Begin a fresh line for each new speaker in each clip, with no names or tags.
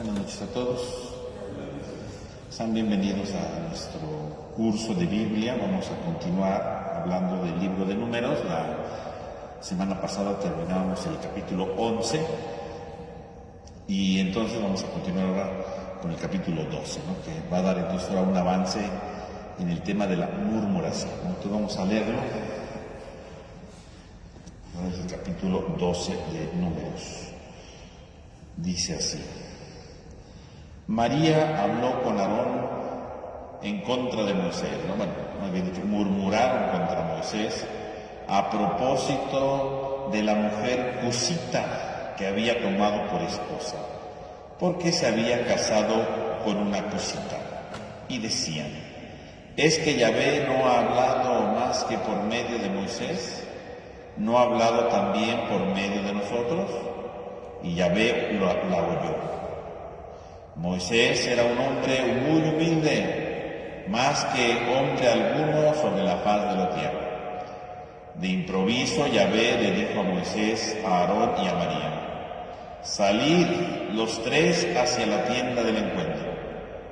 Buenas noches a todos. Sean bienvenidos a nuestro curso de Biblia. Vamos a continuar hablando del libro de Números. La semana pasada terminamos el capítulo 11 y entonces vamos a continuar ahora con el capítulo 12, ¿no? Que va a dar entonces ahora un avance en el tema de la murmuración, ¿no? Entonces vamos a leerlo. Ahora es el capítulo 12 de Números. Dice así: María habló con Aarón en contra de Moisés, ¿no? Bueno, más bien dicho, murmuraron contra Moisés a propósito de la mujer cusita que había tomado por esposa, porque se había casado con una cusita. Y decían: ¿es que Yahvé no ha hablado más que por medio de Moisés? ¿No ha hablado también por medio de nosotros? Y Yahvé la oyó. Moisés era un hombre muy humilde, más que hombre alguno sobre la faz de la tierra. De improviso Yahvé le dijo a Moisés, a Aarón y a María: salid los tres hacia la tienda del encuentro.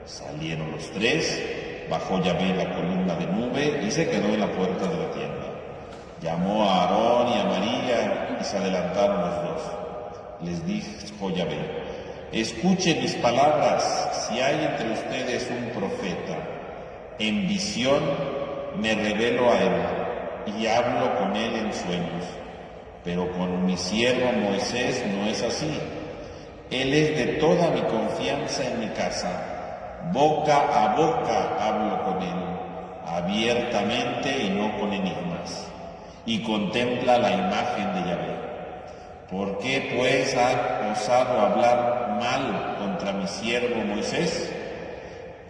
Salieron los tres, bajó Yahvé la columna de nube y se quedó en la puerta de la tienda. Llamó a Aarón y a María y se adelantaron los dos. Les dijo Yahvé: escuchen mis palabras. Si hay entre ustedes un profeta, en visión me revelo a él y hablo con él en sueños. Pero con mi siervo Moisés no es así. Él es de toda mi confianza en mi casa. Boca a boca hablo con él, abiertamente y no con enigmas. Y contempla la imagen de Yahvé. ¿Por qué pues ha osado hablar mal contra mi siervo Moisés?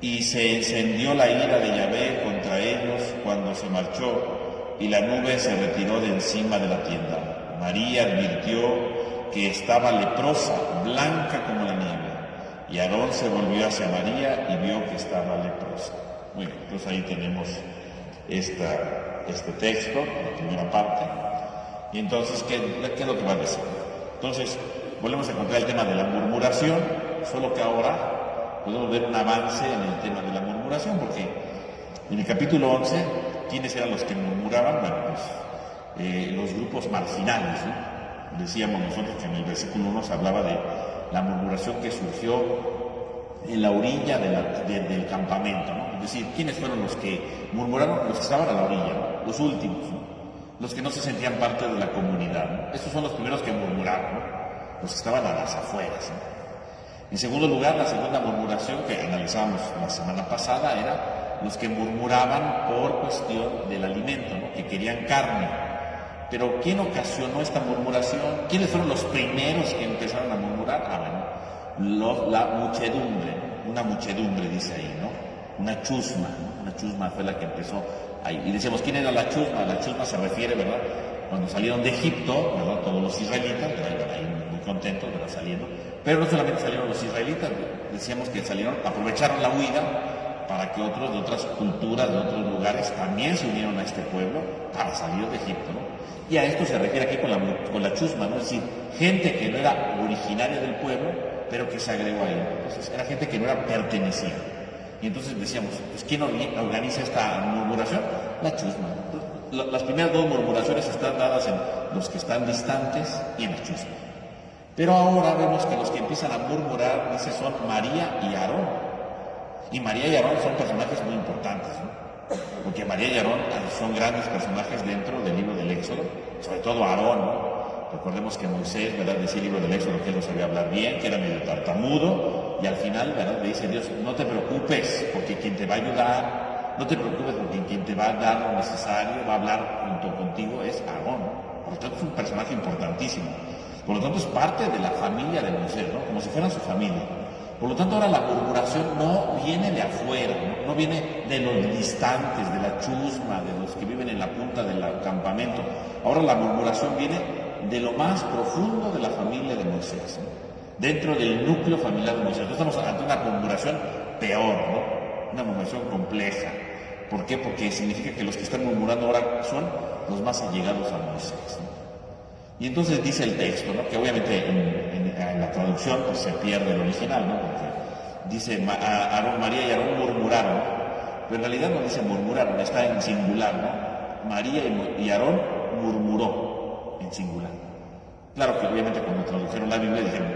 Y se encendió la ira de Yahvé contra ellos cuando se marchó, y la nube se retiró de encima de la tienda. María advirtió que estaba leprosa, blanca como la nieve. Y Aarón se volvió hacia María y vio que estaba leprosa. Muy bien, entonces ahí tenemos este texto, la primera parte. Y entonces, ¿qué es lo que va a decir? Entonces, volvemos a encontrar el tema de la murmuración, solo que ahora podemos ver un avance en el tema de la murmuración, porque en el capítulo 11, ¿quiénes eran los que murmuraban? Bueno, pues los grupos marginales, ¿no? Decíamos nosotros que en el versículo 1 se hablaba de la murmuración que surgió en la orilla del campamento, ¿no? Es decir, ¿quiénes fueron los que murmuraron? Los que estaban a la orilla, ¿no? Los últimos, ¿no? Los que no se sentían parte de la comunidad, ¿no? Estos son los primeros que murmuraron, ¿no? Los que estaban a las afueras, ¿no? En segundo lugar, la segunda murmuración que analizábamos la semana pasada era los que murmuraban por cuestión del alimento, ¿no? Que querían carne. Pero ¿quién ocasionó esta murmuración? ¿Quiénes fueron los primeros que empezaron a murmurar? La muchedumbre, ¿no? Una muchedumbre, dice ahí, ¿no? Una chusma, ¿no? Una chusma fue la que empezó ahí. Y decíamos, ¿quién era la chusma? La chusma se refiere, ¿verdad? Cuando salieron de Egipto, ¿verdad? Todos los israelitas, ¿verdad? Ahí muy contentos, ¿verdad? Saliendo. Pero no solamente salieron los israelitas, decíamos que aprovecharon la huida para que otros de otras culturas, de otros lugares, también se unieron a este pueblo para salir de Egipto, ¿no? Y a esto se refiere aquí con la chusma, ¿no? Es decir, gente que no era originaria del pueblo, pero que se agregó ahí. Entonces, era gente que no era pertenecida. Y entonces decíamos, pues, ¿quién organiza esta murmuración? La chusma. Las primeras dos murmuraciones están dadas en los que están distantes y en la chusma. Pero ahora vemos que los que empiezan a murmurar, dice, son María y Aarón. Y María y Aarón son personajes muy importantes, ¿no? Porque María y Aarón son grandes personajes dentro del libro del Éxodo, sobre todo Aarón, ¿no? Recordemos que Moisés, ¿verdad?, decía el libro del Éxodo que él no sabía hablar bien, que era medio tartamudo, y al final, ¿verdad?, le dice Dios: no te preocupes, porque quien te va a ayudar, no te preocupes, porque quien te va a dar lo necesario, va a hablar junto contigo, es Aarón. Por lo tanto, es un personaje importantísimo. Por lo tanto, es parte de la familia de Moisés, ¿no? Como si fuera su familia. Por lo tanto, ahora la murmuración no viene de afuera, no viene de los distantes, de la chusma, de los que viven en la punta del campamento. Ahora la murmuración viene de lo más profundo de la familia de Moisés, ¿no? Dentro del núcleo familiar de Moisés. Entonces estamos ante una murmuración peor, ¿no? Una murmuración compleja. ¿Por qué? Porque significa que los que están murmurando ahora son los más allegados a Moisés, ¿no? Y entonces dice el texto, ¿no?, que obviamente en la traducción traducción pues se pierde el original, ¿no? Porque dice María y Aarón murmuraron, pero en realidad no dice murmuraron, está en singular, ¿no? María y Aarón murmuró en singular. Claro que obviamente cuando tradujeron la Biblia dijeron,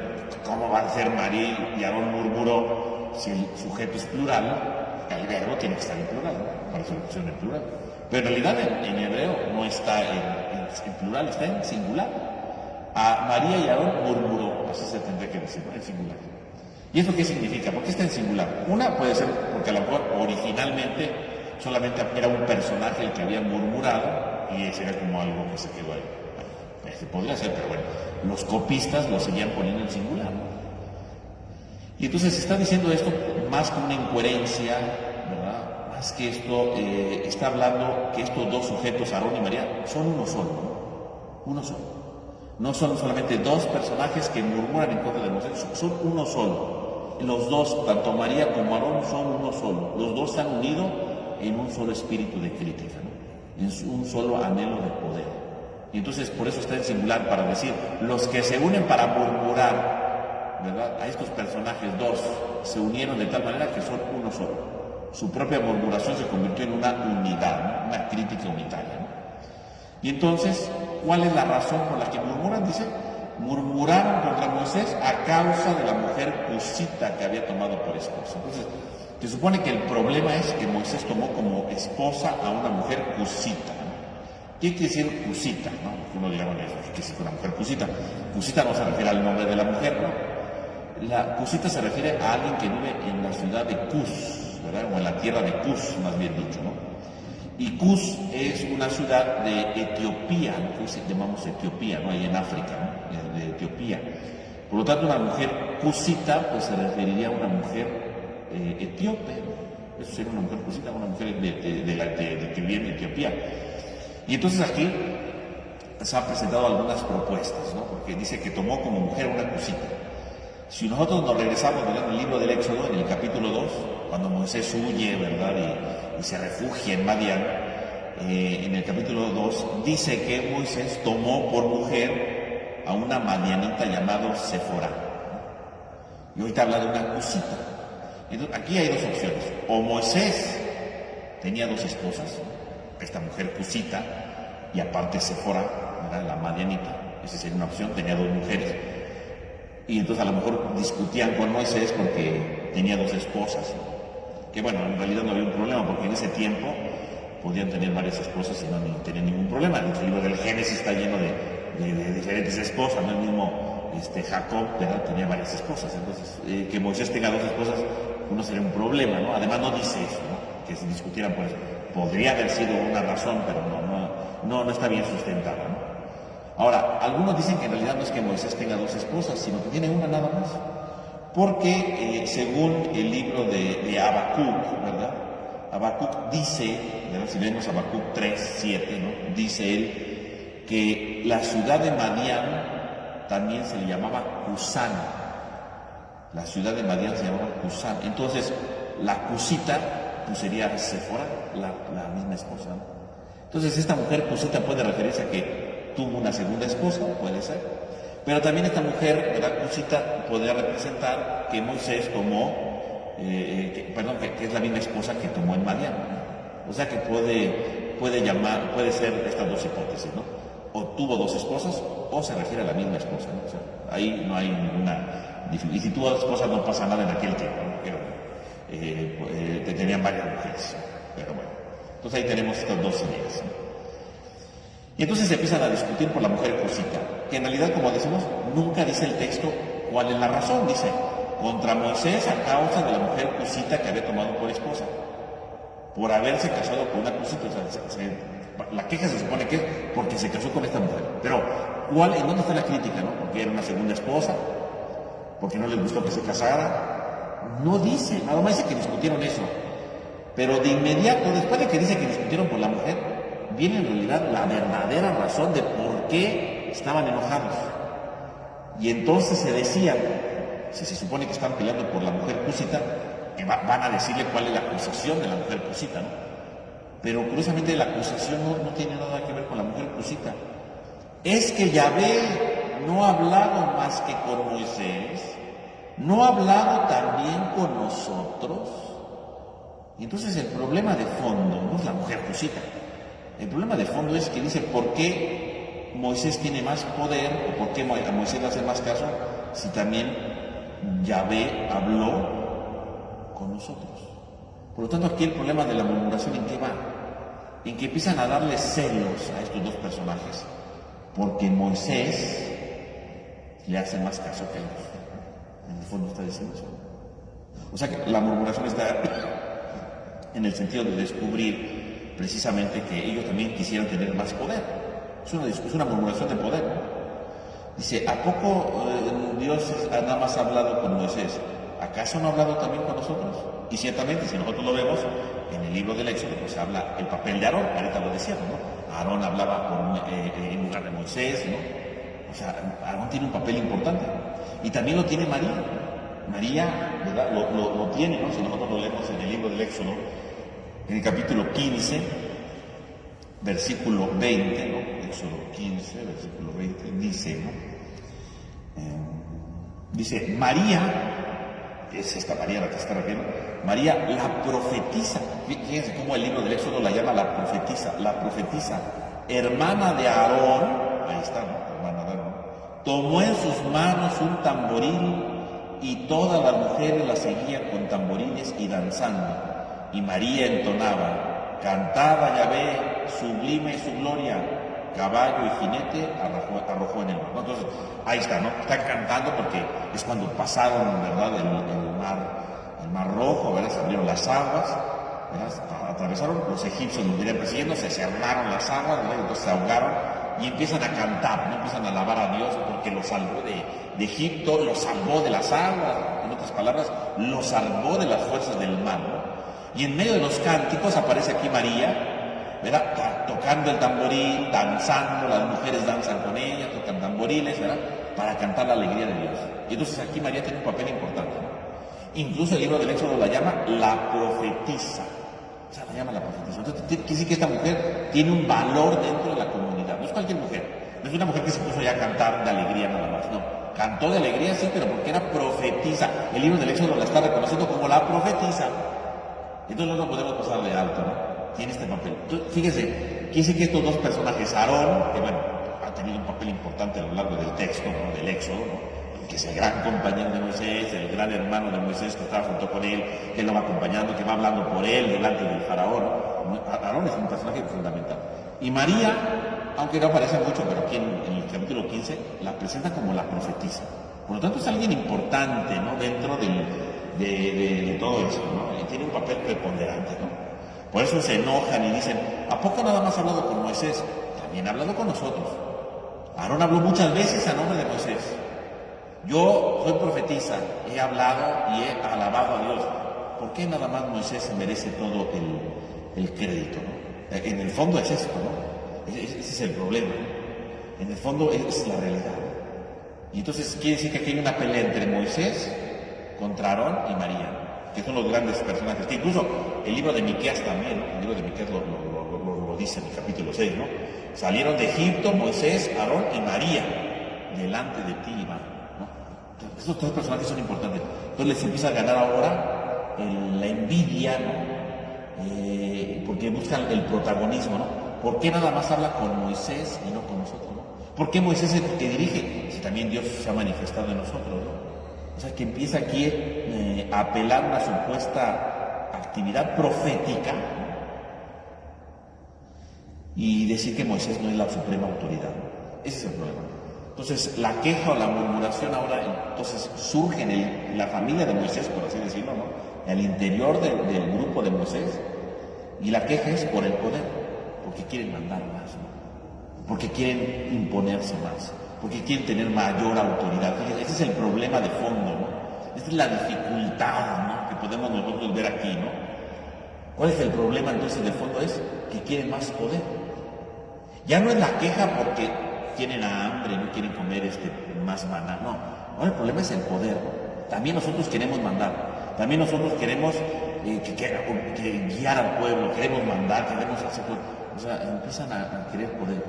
¿cómo va a ser María y Aarón murmuró si el sujeto es plural? El verbo tiene que estar en plural, ¿no? Para eso lo pusieron en plural. Pero en realidad en hebreo no está en plural, está en singular. A María y Aarón murmuró, así se tendría que decir, ¿no? En singular. ¿Y eso qué significa? ¿Por qué está en singular? Una puede ser porque a lo mejor originalmente solamente era un personaje el que había murmurado y ese era como algo que se quedó ahí. Bueno, podría ser, pero bueno, los copistas lo seguían poniendo en singular, ¿no? Y entonces se está diciendo esto más que una incoherencia, ¿verdad? Más que esto, está hablando que estos dos sujetos, Aarón y María, son uno solo, ¿no? Uno solo. No son solamente dos personajes que murmuran en contra de Moisés, son uno solo. Los dos, tanto María como Aarón, son uno solo. Los dos se han unido en un solo espíritu de crítica, ¿no? En un solo anhelo de poder. Y entonces por eso está en singular para decir, los que se unen para murmurar, ¿verdad? A estos personajes dos se unieron de tal manera que son uno solo. Su propia murmuración se convirtió en una unidad, ¿no? Una crítica unitaria, ¿no? Y entonces, ¿cuál es la razón por la que murmuran? Dice, murmuraron contra Moisés a causa de la mujer cusita que había tomado por esposa. Entonces, se supone que el problema es que Moisés tomó como esposa a una mujer cusita, ¿no? ¿Qué quiere decir cusita? ¿No? Uno diga, bueno, ¿qué quiere decir una mujer cusita? Cusita no se refiere al nombre de la mujer, ¿no? La cusita se refiere a alguien que vive en la ciudad de Cus, ¿verdad? O en la tierra de Cus, más bien dicho, ¿no? Y Cus es una ciudad de Etiopía, ¿no? Que llamamos Etiopía, ¿no? Ahí en África, ¿no? De Etiopía. Por lo tanto, una mujer cusita, pues se referiría a una mujer etíope, ¿no? Eso sería una mujer cusita, una mujer que vive en Etiopía. Y entonces aquí se han presentado algunas propuestas, ¿no? Porque dice que tomó como mujer una cusita. Si nosotros nos regresamos en el libro del Éxodo, en el capítulo 2, cuando Moisés huye, ¿verdad? Y se refugia en Madián, en el capítulo 2, dice que Moisés tomó por mujer a una madianita llamada Séfora. Y ahorita habla de una cusita. Entonces, aquí hay dos opciones. O Moisés tenía dos esposas, esta mujer cusita, y aparte Séfora, ¿verdad? La madianita. Esa sería una opción, tenía dos mujeres. Y entonces a lo mejor discutían con Moisés porque tenía dos esposas, que bueno, en realidad no había un problema, porque en ese tiempo podían tener varias esposas y no tenían ningún problema. El libro del Génesis está lleno de diferentes esposas, ¿no? El mismo Jacob, ¿verdad? Tenía varias esposas, entonces que Moisés tenga dos esposas no sería un problema, ¿no? Además no dice eso, ¿no? Que se discutieran por eso. Podría haber sido una razón, pero no está bien sustentada, ¿no? Ahora, algunos dicen que en realidad no es que Moisés tenga dos esposas, sino que tiene una nada más. Porque según el libro de Habacuc, ¿verdad? Habacuc dice, ¿verdad? Si vemos Habacuc 3, 7, ¿no? Dice él que la ciudad de Madián también se le llamaba Cusán. La ciudad de Madián se llamaba Cusán. Entonces, la cusita pues sería Séfora, la misma esposa, ¿no? Entonces, esta mujer cusita puede referirse a que tuvo una segunda esposa, puede ser. Pero también esta mujer, la cusita, podría representar que Moisés tomó, que es la misma esposa que tomó en Madián. O sea que puede ser estas dos hipótesis, ¿no? O tuvo dos esposas, o se refiere a la misma esposa, ¿no? O sea, ahí no hay ninguna dificultad. Y si tuvo dos esposas no pasa nada en aquel tiempo, ¿no? Tenían varias mujeres, pero bueno. Entonces ahí tenemos estas dos ideas, ¿no? Y entonces se empiezan a discutir por la mujer cusita, que en realidad, como decimos, nunca dice el texto cuál es la razón. Dice, contra Moisés a causa de la mujer cusita que había tomado por esposa, por haberse casado con una cusita. O sea, la queja se supone que es porque se casó con esta mujer. Pero, ¿en dónde está la crítica, no? Porque era una segunda esposa, porque no les gustó que se casara. No dice, nada más dice que discutieron eso. Pero de inmediato, después de que dice que discutieron por la mujer, viene en realidad la verdadera razón de por qué estaban enojados. Y entonces se decían, si se supone que están peleando por la mujer cusita, que van a decirle cuál es la acusación de la mujer cusita, ¿no? Pero curiosamente la acusación no tiene nada que ver con la mujer cusita. Es que Yahvé no ha hablado más que con Moisés ¿no ha hablado también con nosotros? Y entonces el problema de fondo no es la mujer cosita. El problema de fondo es que dice, ¿por qué Moisés tiene más poder o por qué a Moisés le hace más caso si también Yahvé habló con nosotros? Por lo tanto, aquí el problema de la murmuración, ¿en qué va? En que empiezan a darle celos a estos dos personajes, porque Moisés le hace más caso que ellos. En el fondo está diciendo eso. O sea que la murmuración está en el sentido de descubrir precisamente que ellos también quisieran tener más poder. Es una murmuración de poder, ¿no? Dice, ¿a poco Dios nada más ha hablado con Moisés? ¿Acaso no ha hablado también con nosotros? Y ciertamente, si nosotros lo vemos, en el libro del Éxodo, pues habla el papel de Aarón, ahorita lo decíamos, ¿no? Aarón hablaba en lugar de Moisés, ¿no? O sea, Aarón tiene un papel importante. Y también lo tiene María. María, ¿verdad? Lo tiene, ¿no? Si nosotros lo leemos en el libro del Éxodo, en el capítulo 15, versículo 20, ¿no? Éxodo 15, versículo 20, dice, ¿no? Dice, María, es esta María a la que se está refiriendo, María la profetisa. Fíjense cómo el libro del Éxodo la llama la profetisa, hermana de Aarón, ahí está, ¿no? Hermana de Aarón, tomó en sus manos un tamboril y todas las mujeres la seguían con tamborines y danzando. Y María entonaba, cantaba Yahvé, sublime su gloria, caballo y jinete arrojó en el mar. ¿No? Entonces, ahí está, ¿no? Están cantando porque es cuando pasaron, ¿verdad?, el mar rojo, ¿verdad? Se abrieron las aguas, ¿verdad? Atravesaron, los egipcios los venían persiguiendo, se cerraron las aguas, ¿verdad? Entonces se ahogaron y empiezan a cantar, ¿no? Empiezan a alabar a Dios porque los salvó de Egipto, los salvó de las aguas, en otras palabras, los salvó de las fuerzas del mal, ¿no? Y en medio de los cánticos aparece aquí María, ¿verdad? Tocando el tamboril, danzando, las mujeres danzan con ella, tocan tamboriles, ¿verdad? Para cantar la alegría de Dios. Y entonces aquí María tiene un papel importante, ¿no? Incluso el libro del Éxodo la llama la profetisa. O sea, la llama la profetisa. Entonces quiere decir que esta mujer tiene un valor dentro de la comunidad. No es cualquier mujer. No es una mujer que se puso ya a cantar de alegría nada más, no. Cantó de alegría, sí, pero porque era profetisa. El libro del Éxodo la está reconociendo como la profetisa. Entonces no lo podemos pasar de alto, ¿no? Tiene este papel. Entonces, fíjese, quiere decir que estos dos personajes, Aarón, que bueno, ha tenido un papel importante a lo largo del texto, ¿no? Del Éxodo, ¿no? Que es el gran compañero de Moisés, el gran hermano de Moisés que estaba junto con él, que lo va acompañando, que va hablando por él delante del faraón. Aarón es un personaje fundamental. Y María, aunque no aparece mucho, pero aquí en el capítulo 15 la presenta como la profetisa. Por lo tanto es alguien importante, ¿no? Dentro de todo eso, ¿no? Y tiene un papel preponderante, ¿no? Por eso se enojan y dicen, ¿a poco nada más ha hablado con Moisés? También ha hablado con nosotros. Aarón habló muchas veces a nombre de Moisés. Yo soy profetisa, he hablado y he alabado a Dios. ¿Por qué nada más Moisés se merece todo el crédito, ¿no? En el fondo es esto, ¿no? Ese es el problema, ¿no? En el fondo es la realidad. Y entonces quiere decir que aquí hay una pelea entre Moisés contra Aarón y María, que son los grandes personajes, que incluso el libro de Miqueas también, ¿no? El libro de Miqueas lo dice en el capítulo 6, ¿no? Salieron de Egipto Moisés, Aarón y María, delante de ti, Iván. Estos tres personajes son importantes. Entonces les empieza a ganar ahora la envidia, ¿no? Porque buscan el protagonismo, ¿no? ¿Por qué nada más habla con Moisés y no con nosotros, ¿no? ¿Por qué Moisés es el que dirige? Si también Dios se ha manifestado en nosotros, ¿no? O sea, que empieza aquí a apelar a una supuesta actividad profética, ¿no? Y decir que Moisés no es la suprema autoridad, ¿no? Ese es el problema. Entonces, la queja o la murmuración ahora entonces surge en la familia de Moisés, por así decirlo, ¿no? Al interior del grupo de Moisés. Y la queja es por el poder, porque quieren mandar más, ¿no? Porque quieren imponerse más, porque quieren tener mayor autoridad. Fíjense, ese es el problema de fondo, ¿no? Esta es la dificultad, ¿no?, que podemos nosotros ver aquí, ¿no? ¿Cuál es el problema entonces de fondo? Es que quieren más poder. Ya no es la queja porque tienen hambre, no quieren comer más maná, no. Ahora el problema es el poder. También nosotros queremos mandar, también nosotros queremos que guiar al pueblo, queremos mandar, queremos hacer, o sea, empiezan a querer poder.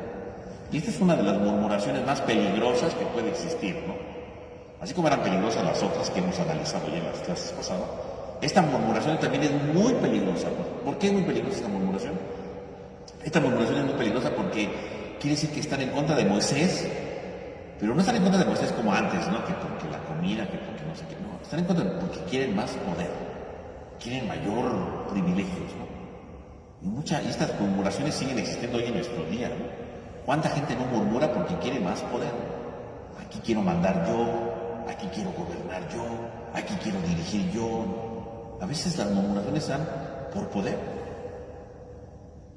Y esta es una de las murmuraciones más peligrosas que puede existir, ¿no? Así como eran peligrosas las otras que hemos analizado ya en las clases pasadas, esta murmuración también es muy peligrosa. ¿Por qué es muy peligrosa esta murmuración? Esta murmuración es muy peligrosa porque quiere decir que están en contra de Moisés, pero no están en contra de Moisés como antes, ¿no? Que porque la comida, que porque no sé qué, no. Están en contra porque quieren más poder, quieren mayor privilegios, ¿no? Y estas murmuraciones siguen existiendo hoy en nuestro día, ¿no? ¿Cuánta gente no murmura porque quiere más poder? Aquí quiero mandar yo, aquí quiero gobernar yo, aquí quiero dirigir yo. A veces las murmuraciones están por poder.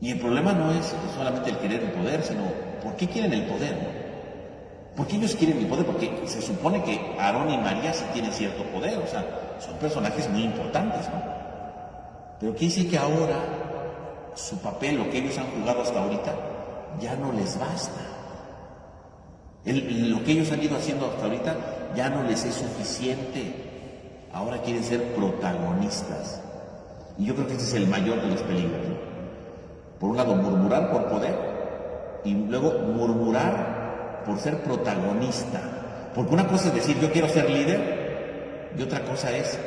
Y el problema no es solamente el querer el poder, sino ¿por qué quieren el poder? ¿No? ¿Por qué ellos quieren el poder? Porque se supone que Aarón y María sí tienen cierto poder, o sea, son personajes muy importantes, ¿no? Pero quiere decir que ahora su papel, lo que ellos han jugado hasta ahorita, ya no les basta. Lo que ellos han ido haciendo hasta ahorita ya no les es suficiente. Ahora quieren ser protagonistas. Y yo creo que ese es el mayor de los peligros, ¿no? Por un lado, murmurar por poder y luego murmurar por ser protagonista. Porque una cosa es decir, yo quiero ser líder, y otra cosa es,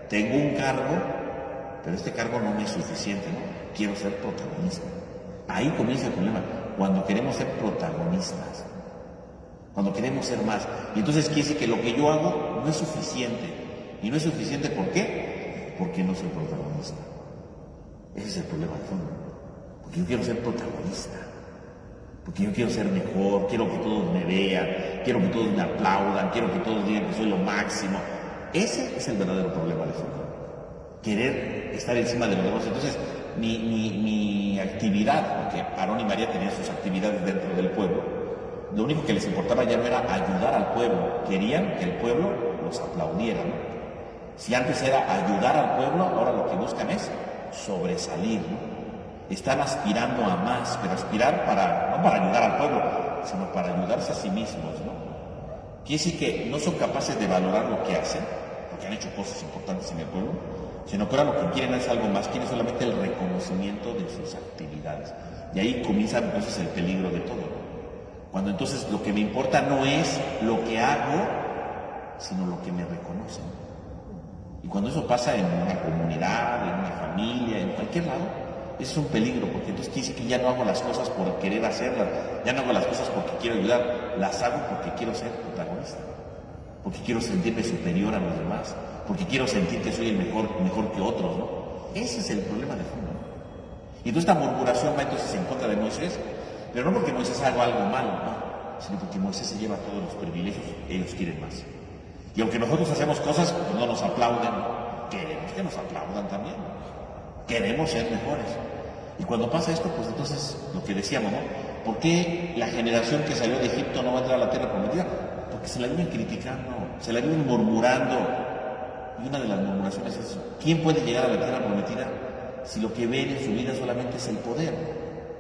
tengo un cargo, pero este cargo no me es suficiente, ¿no? Quiero ser protagonista. Ahí comienza el problema, cuando queremos ser protagonistas, cuando queremos ser más. Y entonces quiere decir que lo que yo hago no es suficiente. ¿Y no es suficiente por qué? Porque no soy protagonista. Ese es el problema de fondo. Porque yo quiero ser protagonista. Porque yo quiero ser mejor, quiero que todos me vean, quiero que todos me aplaudan, quiero que todos digan que soy lo máximo. Ese es el verdadero problema de fondo. Querer estar encima de los demás. Entonces, mi actividad, porque Aarón y María tenían sus actividades dentro del pueblo, lo único que les importaba ya no era ayudar al pueblo, querían que el pueblo los aplaudiera, ¿no? Si antes era ayudar al pueblo, ahora lo que buscan es sobresalir, ¿no? Están aspirando a más, pero aspirar no para ayudar al pueblo, sino para ayudarse a sí mismos, ¿no? Quiere decir que no son capaces de valorar lo que hacen, porque han hecho cosas importantes en el pueblo, sino que ahora lo que quieren es algo más, quieren solamente el reconocimiento de sus actividades. Y ahí comienza entonces el peligro de todo. Cuando entonces lo que me importa no es lo que hago, sino lo que me reconocen. Y cuando eso pasa en una comunidad, en una familia, en cualquier lado, ese es un peligro, porque entonces quiere decir que ya no hago las cosas por querer hacerlas, ya no hago las cosas porque quiero ayudar, las hago porque quiero ser protagonista, porque quiero sentirme superior a los demás, porque quiero sentir que soy el mejor que otros, ¿no? Ese es el problema de fondo, ¿no? Y entonces esta murmuración va entonces en contra de Moisés, pero no porque Moisés haga algo malo, ¿no? Sino porque Moisés se lleva todos los privilegios, ellos quieren más. Y aunque nosotros hacemos cosas, pues no nos aplauden, queremos que nos aplaudan también, ¿no? Queremos ser mejores. Y cuando pasa esto, pues entonces, lo que decíamos, ¿no? ¿Por qué la generación que salió de Egipto no va a entrar a la tierra prometida? Porque se la viven criticando, se la viven murmurando. Y una de las murmuraciones es, ¿quién puede llegar a la tierra prometida si lo que ven en su vida solamente es el poder?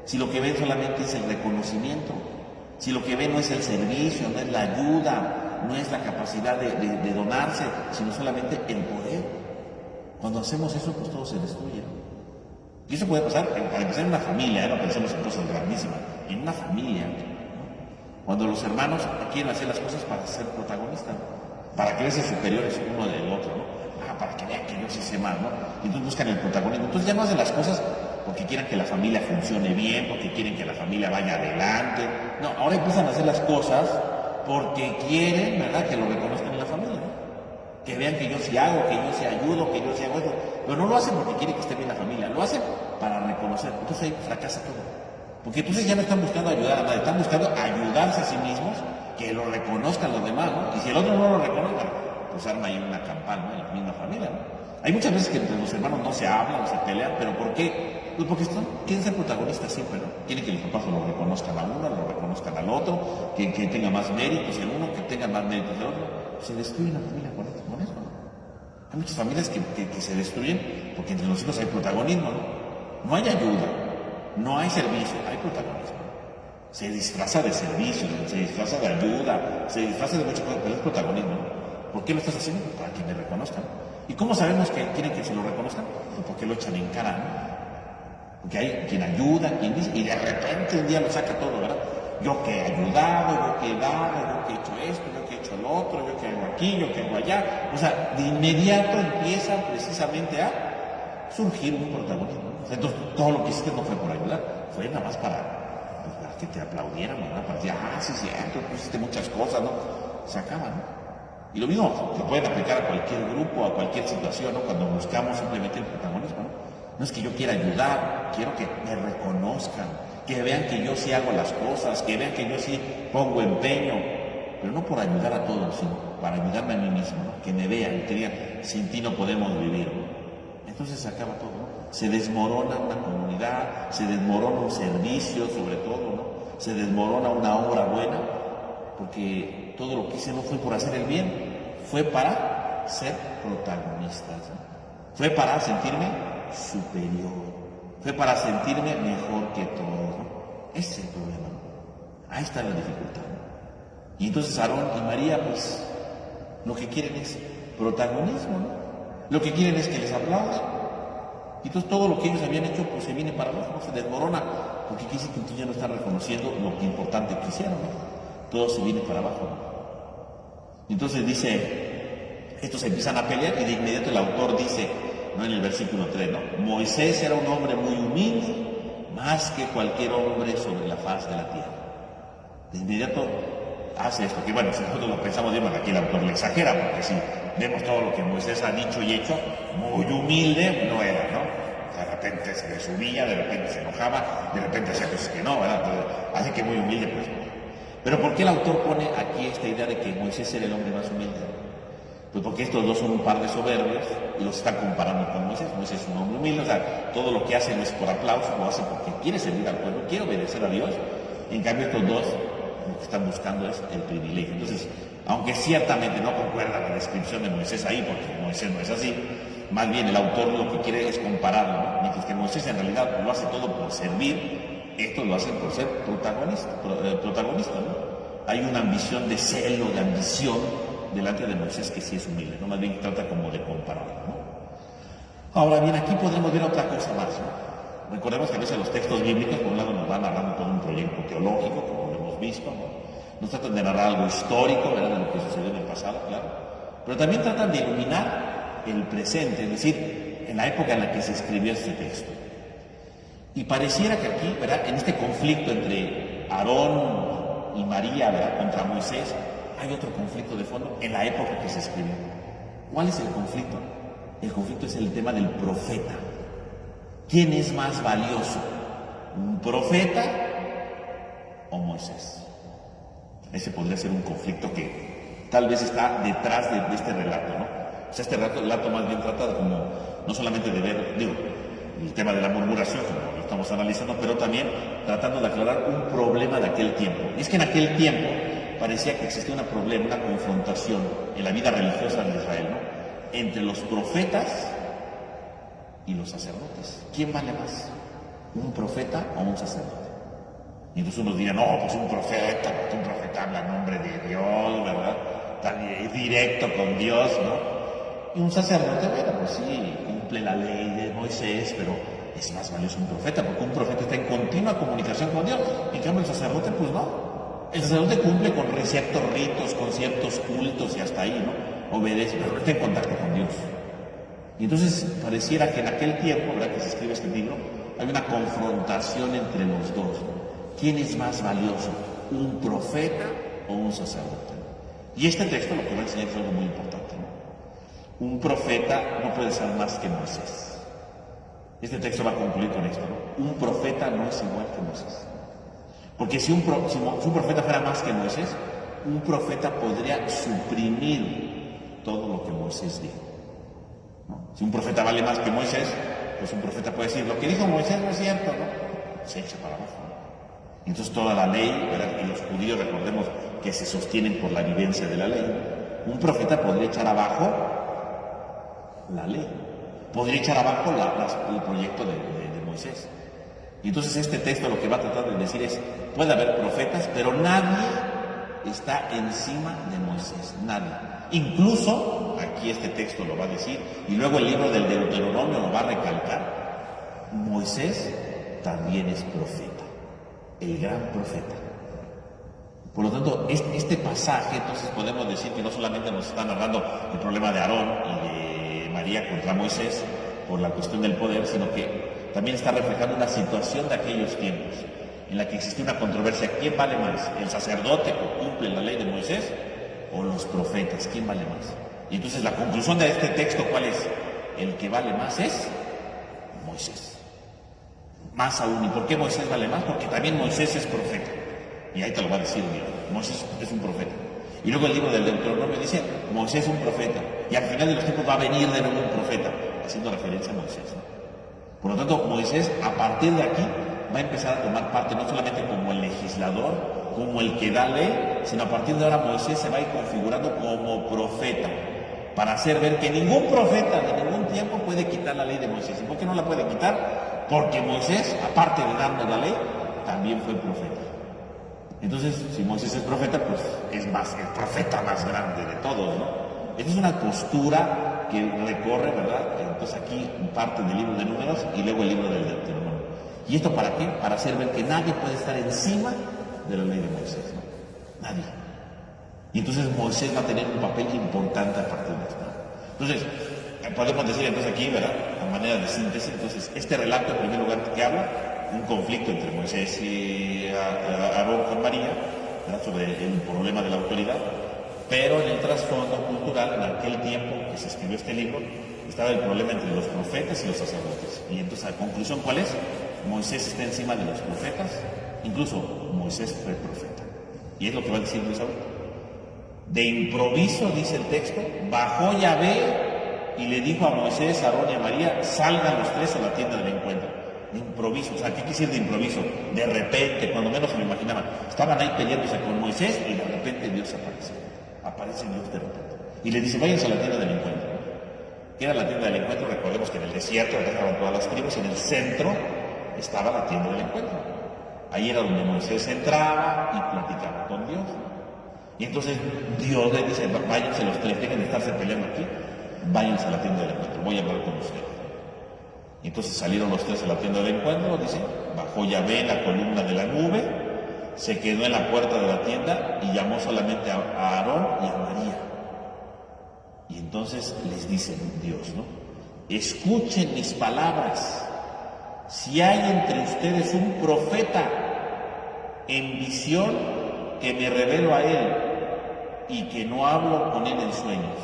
Si lo que ven solamente es el reconocimiento, si lo que ven no es el servicio, no es la ayuda, no es la capacidad de donarse, sino solamente el poder. Cuando hacemos eso, pues todo se destruye. Y eso puede pasar, para empezar, en una familia, no pensemos en cosas grandísimas, en una familia, ¿no? Cuando los hermanos quieren hacer las cosas para ser protagonistas, ¿no? Para creerse superiores uno del otro, ¿no? Para que vean que yo sí sé más, ¿no? Y entonces buscan el protagonismo. Entonces ya no hacen las cosas porque quieren que la familia funcione bien, porque quieren que la familia vaya adelante. No, ahora empiezan a hacer las cosas porque quieren, ¿verdad?, que lo reconozcan en la familia, ¿no? Que vean que yo sí hago, que yo sí ayudo, que yo sí hago esto. Pero no lo hacen porque quieren que esté bien la familia, lo hacen para reconocer. Entonces ahí fracasa todo. Porque entonces ya no están buscando ayudar a nadie, están buscando ayudarse a sí mismos, que lo reconozcan los demás, ¿no? Y si el otro no lo reconoce, pues arma ahí una campal, ¿no? En la misma familia, ¿no? Hay muchas veces que entre los hermanos no se hablan, no se pelean, pero ¿por qué? Pues porque quieren ser protagonistas siempre, ¿no? Quieren que los papás lo reconozcan a uno, lo reconozcan al otro, que tenga más méritos el uno, que tenga más méritos el otro. Se destruye la familia con eso, ¿no? Hay muchas familias que se destruyen porque entre los hijos hay protagonismo, ¿no? No hay ayuda, no hay servicio, hay protagonismo. Se disfraza de servicio, se disfraza de ayuda, se disfraza de muchas cosas, pero es protagonismo, ¿no? ¿Por qué lo estás haciendo? Para que me reconozcan. ¿Y cómo sabemos que quieren que se lo reconozcan? Pues porque lo echan en cara, ¿no? Porque hay quien ayuda, quien dice, y de repente un día lo saca todo, ¿verdad? Yo que he ayudado, yo que he dado, yo que he hecho esto, yo que he hecho esto, lo otro, yo que hago aquí, yo que hago allá. O sea, de inmediato empieza precisamente a surgir un protagonismo, ¿no? Entonces, todo lo que hiciste no fue por ayudar, fue nada más para que te aplaudieran, ¿verdad? Para decir, sí, cierto, tú hiciste muchas cosas, ¿no? Se acaba, ¿no? Y lo mismo lo pueden aplicar a cualquier grupo, a cualquier situación, ¿no? Cuando buscamos simplemente el protagonismo, ¿no? No es que yo quiera ayudar, quiero que me reconozcan, que vean que yo sí hago las cosas, que vean que yo sí pongo empeño, pero no por ayudar a todos, sino para ayudarme a mí mismo, ¿no? Que me vean, que digan, sin ti no podemos vivir, ¿no? Entonces se acaba todo, ¿no? Se desmorona una comunidad, se desmorona un servicio sobre todo, ¿no? Se desmorona una obra buena, porque todo lo que hice no fue por hacer el bien, fue para ser protagonistas, ¿no? Fue para sentirme superior, fue para sentirme mejor que todos, ¿no? Ese es el problema, ¿no? Ahí está la dificultad, ¿no? Y entonces Aarón y María, pues, lo que quieren es protagonismo, ¿no? Lo que quieren es que les aplaudan. Y entonces todo lo que ellos habían hecho, pues se viene para abajo, ¿no? Se desmorona, porque quiere decir que entonces ya no están reconociendo lo que importante que hicieron, ¿no? Todo se viene para abajo, ¿no? Y entonces dice, estos empiezan a pelear y de inmediato el autor dice, ¿no? En el versículo 3, ¿no? Moisés era un hombre muy humilde, más que cualquier hombre sobre la faz de la tierra. De inmediato hace esto, que bueno, si nosotros lo pensamos bien, aquí el autor le exagera, porque si vemos todo lo que Moisés ha dicho y hecho, muy humilde no era, ¿no? De repente se le subía, de repente se enojaba, de repente hacía cosas que no, ¿verdad? Entonces, así que muy humilde, pues no. Pero ¿por qué el autor pone aquí esta idea de que Moisés era el hombre más humilde? Pues porque estos dos son un par de soberbios y los están comparando con Moisés. Moisés es un hombre humilde, o sea, todo lo que hace no es por aplauso, lo hace porque quiere servir al pueblo, quiere obedecer a Dios. En cambio estos dos lo que están buscando es el privilegio. Entonces, aunque ciertamente no concuerda la descripción de Moisés ahí, porque Moisés no es así, más bien el autor lo que quiere es compararlo, ¿no? Mientras que Moisés en realidad lo hace todo por servir, estos lo hacen por ser protagonista, ¿no? Hay una ambición de celo, de ambición delante de Moisés que sí es humilde, ¿no? Más bien trata como de compararlo, ¿no? Ahora bien, aquí podremos ver otra cosa más, ¿no? Recordemos que a veces los textos bíblicos, por un lado, nos van narrando todo un proyecto teológico, como lo hemos visto, ¿no? Nos tratan de narrar algo histórico, ¿verdad?, de lo que sucedió en el pasado, claro, pero también tratan de iluminar el presente, es decir, en la época en la que se escribió este texto. Y pareciera que aquí, ¿verdad?, en este conflicto entre Aarón y María, ¿verdad?, contra Moisés, hay otro conflicto de fondo en la época que se escribió. ¿Cuál es el conflicto? El conflicto es el tema del profeta. ¿Quién es más valioso? ¿Un profeta o Moisés? Ese podría ser un conflicto que tal vez está detrás de este relato, ¿no? O sea, este relato más bien trata de como, no solamente de ver, el tema de la murmuración, como lo estamos analizando, pero también tratando de aclarar un problema de aquel tiempo. Y es que en aquel tiempo parecía que existía un problema, una confrontación en la vida religiosa de Israel, ¿no?, entre los profetas y los sacerdotes. ¿Quién vale más? ¿Un profeta o un sacerdote? Y entonces unos dirán, no, pues un profeta habla en nombre de Dios, ¿verdad? Tan directo con Dios, ¿no? Y un sacerdote, bueno, pues sí, cumple la ley de Moisés, pero es más valioso un profeta, porque un profeta está en continua comunicación con Dios. En cambio el sacerdote, pues no. El sacerdote cumple con ciertos ritos, con ciertos cultos y hasta ahí, ¿no? Obedece, pero no está en contacto con Dios. Y entonces pareciera que en aquel tiempo, ¿verdad?, que se escribe este libro, hay una confrontación entre los dos, ¿no? ¿Quién es más valioso? ¿Un profeta o un sacerdote? Y este texto lo que va a enseñar es algo muy importante, ¿no? Un profeta no puede ser más que Moisés. Este texto va a concluir con esto, ¿no? Un profeta no es igual que Moisés. Porque si un profeta fuera más que Moisés, un profeta podría suprimir todo lo que Moisés dijo, ¿no? Si un profeta vale más que Moisés, pues un profeta puede decir, lo que dijo Moisés no es cierto, ¿no? Se echa para abajo, ¿no? Entonces toda la ley, ¿verdad?, y los judíos, recordemos que se sostienen por la vivencia de la ley. Un profeta podría echar abajo la ley, podría echar abajo el proyecto de Moisés. Y entonces este texto lo que va a tratar de decir es, puede haber profetas, pero nadie está encima de Moisés, nadie. Incluso, aquí este texto lo va a decir, y luego el libro del Deuteronomio lo va a recalcar, Moisés también es profeta, el gran profeta. Por lo tanto, este pasaje, entonces podemos decir que no solamente nos está narrando el problema de Aarón y de María contra Moisés por la cuestión del poder, sino que también está reflejando una situación de aquellos tiempos en la que existía una controversia. ¿Quién vale más? ¿El sacerdote que cumple la ley de Moisés o los profetas? ¿Quién vale más? Y entonces la conclusión de este texto, ¿cuál es? El que vale más es Moisés. Más aún. ¿Y por qué Moisés vale más? Porque también Moisés es profeta. Y ahí te lo va a decir Dios. Moisés es un profeta. Y luego el libro del Deuteronomio dice, Moisés es un profeta. Y al final de los tiempos va a venir de nuevo un profeta, haciendo referencia a Moisés, ¿no? Por lo tanto, Moisés, a partir de aquí, va a empezar a tomar parte, no solamente como el legislador, como el que da ley, sino a partir de ahora Moisés se va a ir configurando como profeta, para hacer ver que ningún profeta de ningún tiempo puede quitar la ley de Moisés. ¿Y por qué no la puede quitar? Porque Moisés, aparte de darnos la ley, también fue profeta. Entonces, si Moisés es profeta, pues es más el profeta más grande de todos, ¿no? Esta es una postura que recorre, ¿verdad? Entonces aquí parte del libro de Números y luego el libro del Deuteronomio. ¿Y esto para qué? Para hacer ver que nadie puede estar encima de la ley de Moisés, ¿no? Nadie. Y entonces Moisés va a tener un papel importante a partir de esto. Entonces, podemos decir entonces aquí, ¿verdad? A manera de síntesis, entonces, este relato en primer lugar que habla un conflicto entre Moisés y Aarón con María, ¿verdad? Sobre el problema de la autoridad, pero en el trasfondo cultural, en aquel tiempo que se escribió este libro, estaba el problema entre los profetas y los sacerdotes. Y entonces, la conclusión, ¿cuál es? Moisés está encima de los profetas, incluso Moisés fue profeta. Y es lo que va a decir Luis ahorita. De improviso, dice el texto, bajó Yahvé y le dijo a Moisés, a Aarón y a María, salgan los tres a la tienda del encuentro. De improviso, o sea, ¿qué quiere decir de improviso? De repente, cuando menos se lo imaginaban. Estaban ahí peleándose con Moisés y de repente Dios aparece. Aparece Dios de repente. Y le dice, váyanse a la tienda del encuentro. ¿Qué era la tienda del encuentro? Recordemos que en el desierto, donde estaban todas las tribus, en el centro estaba la tienda del encuentro. Ahí era donde Moisés entraba y platicaba con Dios. Y entonces Dios le dice, váyanse los tres, dejen de estarse peleando aquí, váyanse a la tienda del encuentro, voy a hablar con ustedes. Y entonces salieron los tres a la tienda del encuentro, dice, bajó Yahvé en la columna de la nube, se quedó en la puerta de la tienda y llamó solamente a Aarón y a María. Y entonces les dice Dios, ¿no? Escuchen mis palabras. Si hay entre ustedes un profeta en visión, que me revelo a él y que no hablo con él en sueños,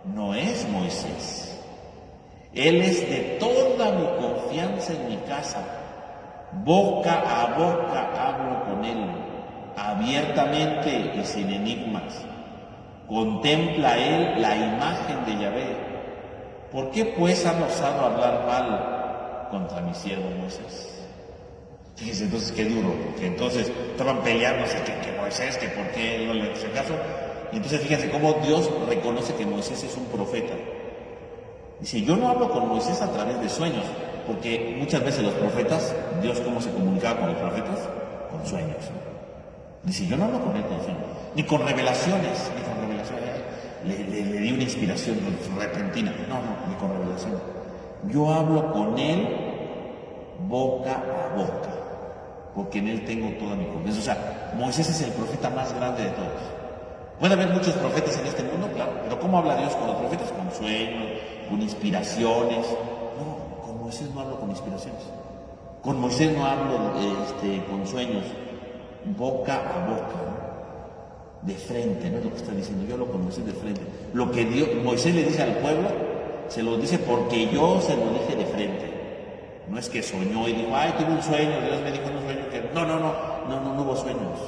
no es Moisés. Él es de toda mi confianza en mi casa. Boca a boca hablo con él, abiertamente y sin enigmas. Contempla él la imagen de Yahvé. ¿Por qué pues han osado hablar mal contra mi siervo Moisés? Fíjense entonces qué duro, porque entonces estaban peleándose que Moisés, que por qué no le hizo caso. Y entonces fíjense cómo Dios reconoce que Moisés es un profeta. Dice, yo no hablo con Moisés a través de sueños, porque muchas veces los profetas, Dios cómo se comunicaba con los profetas, con sueños. Dice, yo no hablo con él con sueños, ni con revelaciones, le di una inspiración repentina, no, ni con revelación. Yo hablo con él boca a boca, porque en él tengo toda mi confianza. O sea, Moisés es el profeta más grande de todos. Puede haber muchos profetas en este mundo, claro, pero ¿cómo habla Dios con los profetas? Con sueños, con inspiraciones. No, con Moisés no hablo con inspiraciones. Con Moisés no hablo con sueños, boca a boca, ¿no? De frente, no es lo que está diciendo. Yo hablo con Moisés de frente. Lo que Moisés le dice al pueblo, se lo dice porque yo se lo dije de frente. No es que soñó y dijo, ay, tuve un sueño, Dios me dijo en un sueño que... No hubo sueños.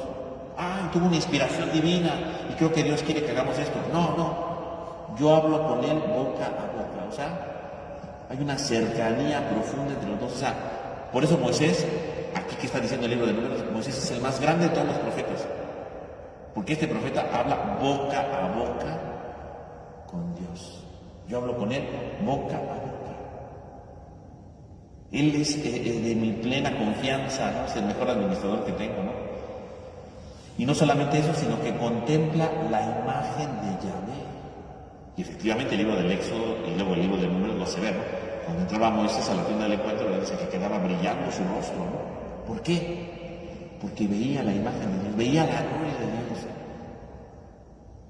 Ay, tuve una inspiración divina y creo que Dios quiere que hagamos esto. No. Yo hablo con él boca a boca. O sea, hay una cercanía profunda entre los dos. O sea, por eso Moisés, aquí que está diciendo el libro de Números, Moisés es el más grande de todos los profetas. Porque este profeta habla boca a boca con Dios. Yo hablo con él boca a boca. Él es de mi plena confianza, ¿no? Es el mejor administrador que tengo, ¿no? Y no solamente eso, sino que contempla la imagen de Yahvé. Y efectivamente el libro del Éxodo y luego el libro de Números lo hace ver, ¿no? Cuando entraba Moisés a la tienda del encuentro, le dice que quedaba brillando su rostro, ¿no? ¿Por qué? Porque veía la imagen de Dios, veía la gloria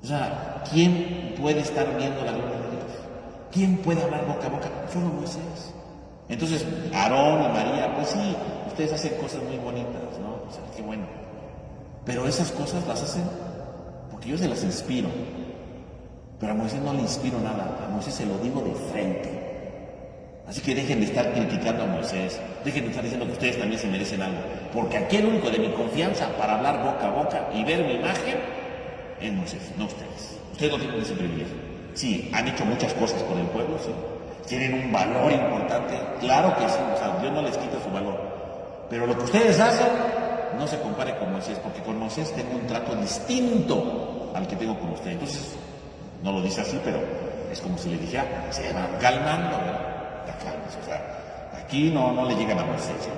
O sea, ¿quién puede estar viendo la gloria de Dios? ¿Quién puede hablar boca a boca? Solo Moisés. Entonces, Aarón y María, pues sí, ustedes hacen cosas muy bonitas, ¿no? O sea, qué bueno. Pero esas cosas las hacen porque yo se las inspiro. Pero a Moisés no le inspiro nada, a Moisés se lo digo de frente. Así que dejen de estar criticando a Moisés, dejen de estar diciendo que ustedes también se merecen algo. Porque aquí el único de mi confianza para hablar boca a boca y ver mi imagen es Moisés, no ustedes. Ustedes no tienen ese privilegio. Sí, han hecho muchas cosas por el pueblo, sí. Tienen un valor importante, claro que sí, o sea, Dios no les quita su valor. Pero lo que ustedes hacen no se compare con Moisés, porque con Moisés tengo un trato distinto al que tengo con ustedes. Entonces, no lo dice así, pero es como si le dijera, se van calmando, ¿verdad? Ya cálmense, o sea, aquí no le llegan a Moisés, ¿sí?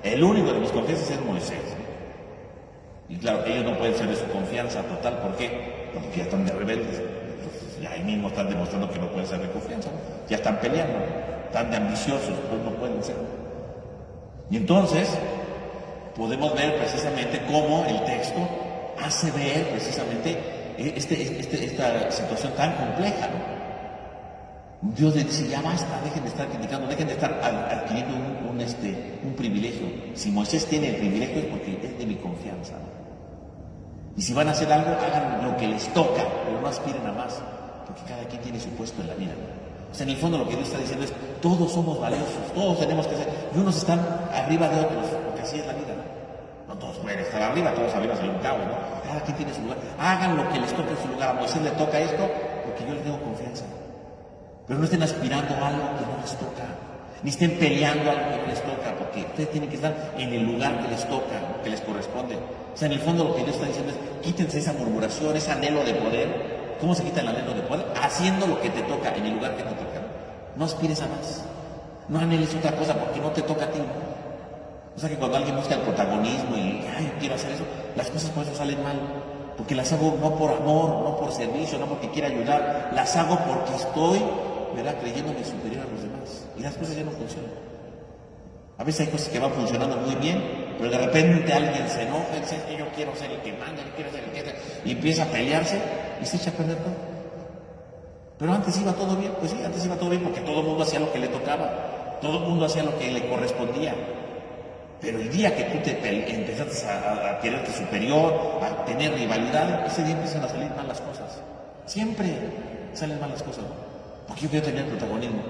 El único de mis confianzas es Moisés, ¿sí? Y claro, ellos no pueden ser de su confianza total, ¿por qué? Porque ya están de rebeldes. Entonces, ya ahí mismo están demostrando que no pueden ser de confianza, ¿no? Ya están peleando, ¿no? Están de ambiciosos, pues no pueden ser. Y entonces, podemos ver precisamente cómo el texto hace ver precisamente esta situación tan compleja, ¿no? Dios le dice, ya basta, dejen de estar criticando, dejen de estar adquiriendo un privilegio. Si Moisés tiene el privilegio es porque es de mi confianza, ¿no? Y si van a hacer algo, hagan lo que les toca, pero no aspiren a más, porque cada quien tiene su puesto en la vida, ¿no? O sea, en el fondo lo que Dios está diciendo es, todos somos valiosos, todos tenemos que ser, y unos están arriba de otros, porque así es la vida, ¿no? No todos pueden estar arriba, todos arriba son un cabo, ¿no? Cada quien tiene su lugar. Hagan lo que les toque en su lugar. A Moisés le toca esto porque yo les tengo confianza. Pero no estén aspirando a algo que no les toca, ni estén peleando algo que no les toca, porque ustedes tienen que estar en el lugar que les toca, que les corresponde. O sea, en el fondo lo que Dios está diciendo es, quítense esa murmuración, ese anhelo de poder. ¿Cómo se quita el anhelo de poder? Haciendo lo que te toca, en el lugar que te toca. No aspires a más. No anheles otra cosa porque no te toca a ti. O sea que cuando alguien busca el protagonismo y, ay, yo quiero hacer eso, las cosas por eso salen mal. Porque las hago no por amor, no por servicio, no porque quiera ayudar. Las hago porque estoy, ¿verdad?, creyéndome superior a los demás. Y las cosas ya no funcionan. A veces hay cosas que van funcionando muy bien, pero de repente alguien se enoja y dice que yo quiero ser el que manda, yo quiero ser el que... Y empieza a pelearse y se echa a perder todo. Pero antes iba todo bien, pues sí, antes iba todo bien porque todo el mundo hacía lo que le tocaba. Todo el mundo hacía lo que le correspondía. Pero el día que tú empezaste a quererte superior, a tener rivalidad, ese día empiezan a salir mal las cosas. Siempre salen mal las cosas, ¿no? Porque yo quiero tener protagonismo.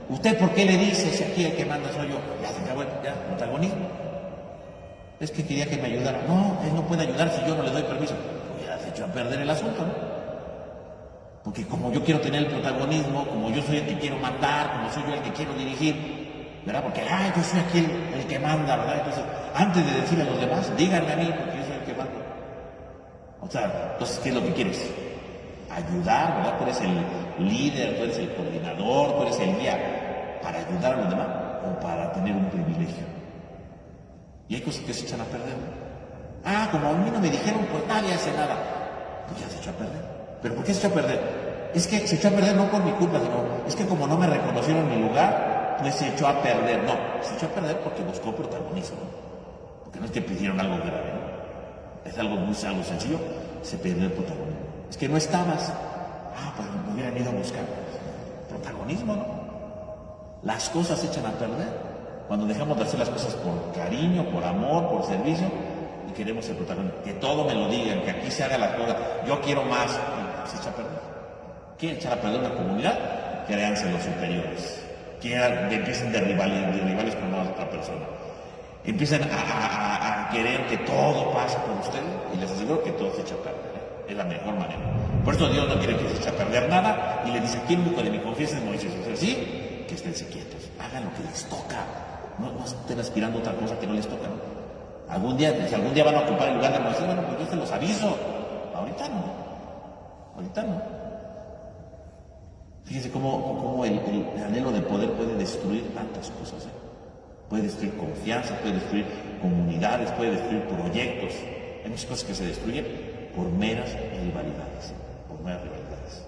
¿Usted por qué le dice si aquí el que manda soy yo? Ya se acabó, ya, protagonismo. Es que quería que me ayudara. No, él no puede ayudar si yo no le doy permiso. Pues ya se echó a perder el asunto, ¿no? Porque como yo quiero tener el protagonismo, como yo soy el que quiero mandar, como soy yo el que quiero dirigir, ¿verdad? Porque, yo soy aquí el que manda, ¿verdad? Entonces, antes de decirle a los demás, díganme a mí, porque yo soy el que manda. O sea, entonces, ¿qué es lo que quieres? Ayudar, ¿verdad? Tú eres el líder, tú eres el coordinador, tú eres el guía, para ayudar a los demás o para tener un privilegio. Y hay cosas que se echan a perder, ¿no? Como a mí no me dijeron, pues nadie hace nada. Pues ya se echó a perder. ¿Pero por qué se echó a perder? Es que se echó a perder no por mi culpa, sino es que como no me reconocieron mi lugar, pues se echó a perder. No, se echó a perder porque buscó protagonismo. Porque no es que pidieron algo grave, ¿no? Es algo sencillo, se perdió el protagonismo. Es que no estabas. Pues me hubieran ido a buscar. Protagonismo, ¿no? Las cosas se echan a perder cuando dejamos de hacer las cosas por cariño, por amor, por servicio y queremos el protagonismo. Que todo me lo digan, que aquí se haga la cosa. Yo quiero más. Se echa a perder. ¿Quieren echar a perder una comunidad? Créanse los superiores. Empiecen de rivales con la otra persona. Empiezan a querer que todo pase por ustedes y les aseguro que todo se echa a perder. Es la mejor manera. Por eso Dios no quiere que se eche a perder nada y le dice, aquí el único de mi confianza es Moisés. O sea, sí, que estén quietos, hagan lo que les toca. No estén aspirando a otra cosa que no les toca, ¿no? Si algún día van a ocupar el lugar de Moisés, bueno, pues yo se los aviso. Ahorita no. Fíjense cómo el anhelo de poder puede destruir tantas cosas, ¿eh? Puede destruir confianza, puede destruir comunidades, puede destruir proyectos. Hay muchas cosas que se destruyen por meras rivalidades, ¿eh? Por meras rivalidades.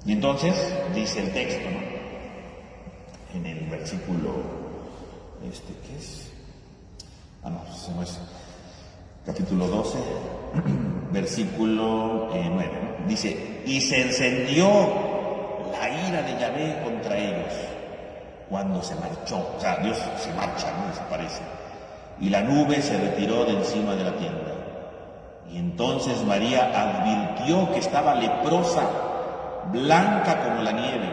Y entonces, dice el texto, ¿no? En el versículo, ¿qué es? No, ese no es. Capítulo 12. versículo 9, ¿no? Dice, y se encendió la ira de Yahvé contra ellos cuando se marchó. O sea, Dios se marcha, no desaparece. Y la nube se retiró de encima de la tienda. Y entonces María advirtió que estaba leprosa, blanca como la nieve.